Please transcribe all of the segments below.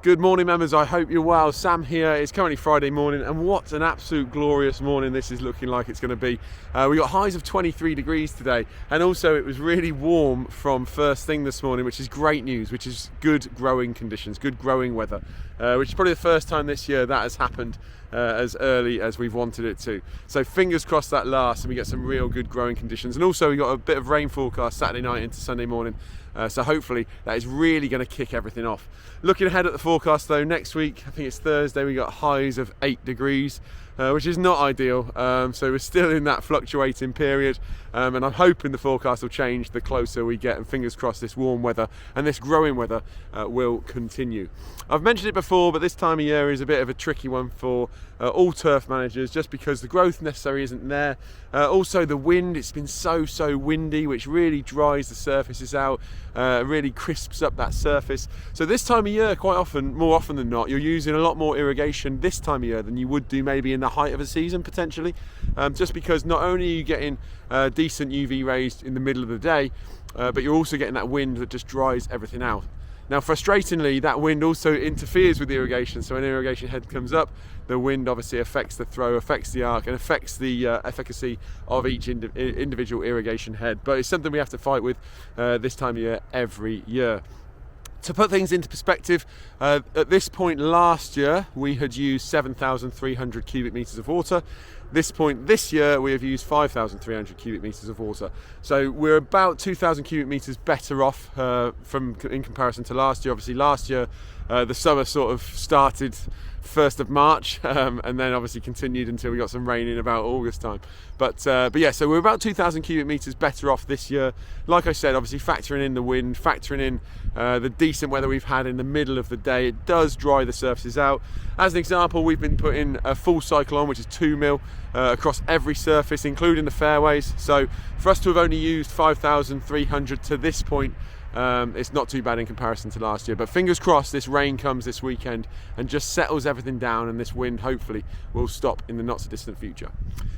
Good morning, members. I hope you're well. Sam here. It's currently Friday morning, and what an absolute glorious morning this is looking like it's going to be. We got highs of 23 degrees today, and also it was really warm from first thing this morning, which is great news, which is good growing conditions, good growing weather, which is probably the first time this year that has happened as early as we've wanted it to. So fingers crossed that lasts and we get some real good growing conditions. And also we got a bit of rain forecast Saturday night into Sunday morning. So hopefully that is really going to kick everything off. Looking ahead at the forecast though, next week, I think it's Thursday, we got highs of 8 degrees, which is not ideal. So we're still in that fluctuating period, and I'm hoping the forecast will change the closer we get, and fingers crossed this warm weather and this growing weather will continue. I've mentioned it before, but this time of year is a bit of a tricky one for all turf managers, just because the growth necessary isn't there. Also the wind, it's been so windy, which really dries the surfaces out, really crisps up that surface. So this time of year, quite often, more often than not, you're using a lot more irrigation this time of year than you would do maybe in the height of a season potentially, just because not only are you getting decent UV rays in the middle of the day, but you're also getting that wind that just dries everything out. Now, frustratingly, that wind also interferes with the irrigation. So when an irrigation head comes up, the wind obviously affects the throw, affects the arc, and affects the efficacy of each individual irrigation head. But it's something we have to fight with this time of year every year. To put things into perspective, at this point last year, we had used 7,300 cubic metres of water. This point this year, we have used 5,300 cubic metres of water. So we're about 2,000 cubic metres better off in comparison to last year. Obviously last year, the summer sort of started 1st of March and then obviously continued until we got some rain in about August time. But yeah, so we're about 2,000 cubic metres better off this year. Like I said, obviously factoring in the wind, factoring in the decent weather we've had in the middle of the day, it does dry the surfaces out. As an example, we've been putting a full cycle on, which is 2 mil across every surface, including the fairways. So for us to have only used 5,300 to this point, it's not too bad in comparison to last year. But fingers crossed this rain comes this weekend and just settles everything down, and this wind hopefully will stop in the not so distant future.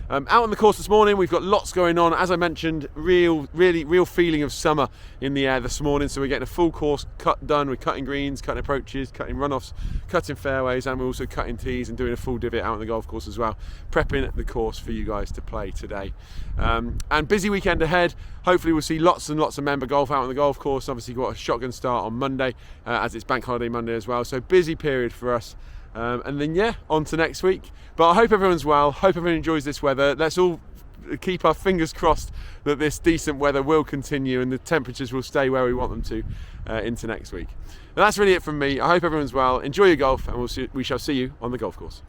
Out on the course this morning, we've got lots going on. As I mentioned, really real feeling of summer in the air this morning. So we're getting a full course cut done. We're cutting greens, cutting approaches, cutting runoffs, cutting fairways, and we're also cutting tees and doing a full divot out on the golf course as well, prepping the course for you guys to play today. And busy weekend ahead. Hopefully we'll see lots and lots of member golf out on the golf course. Obviously got a shotgun start on Monday, as it's bank holiday Monday as well, so busy period for us. And then yeah, on to next week. But I hope everyone's well, hope everyone enjoys this weather. Let's all keep our fingers crossed that this decent weather will continue and the temperatures will stay where we want them to into next week. And that's really it from me. I hope everyone's well, enjoy your golf, and we shall see you on the golf course.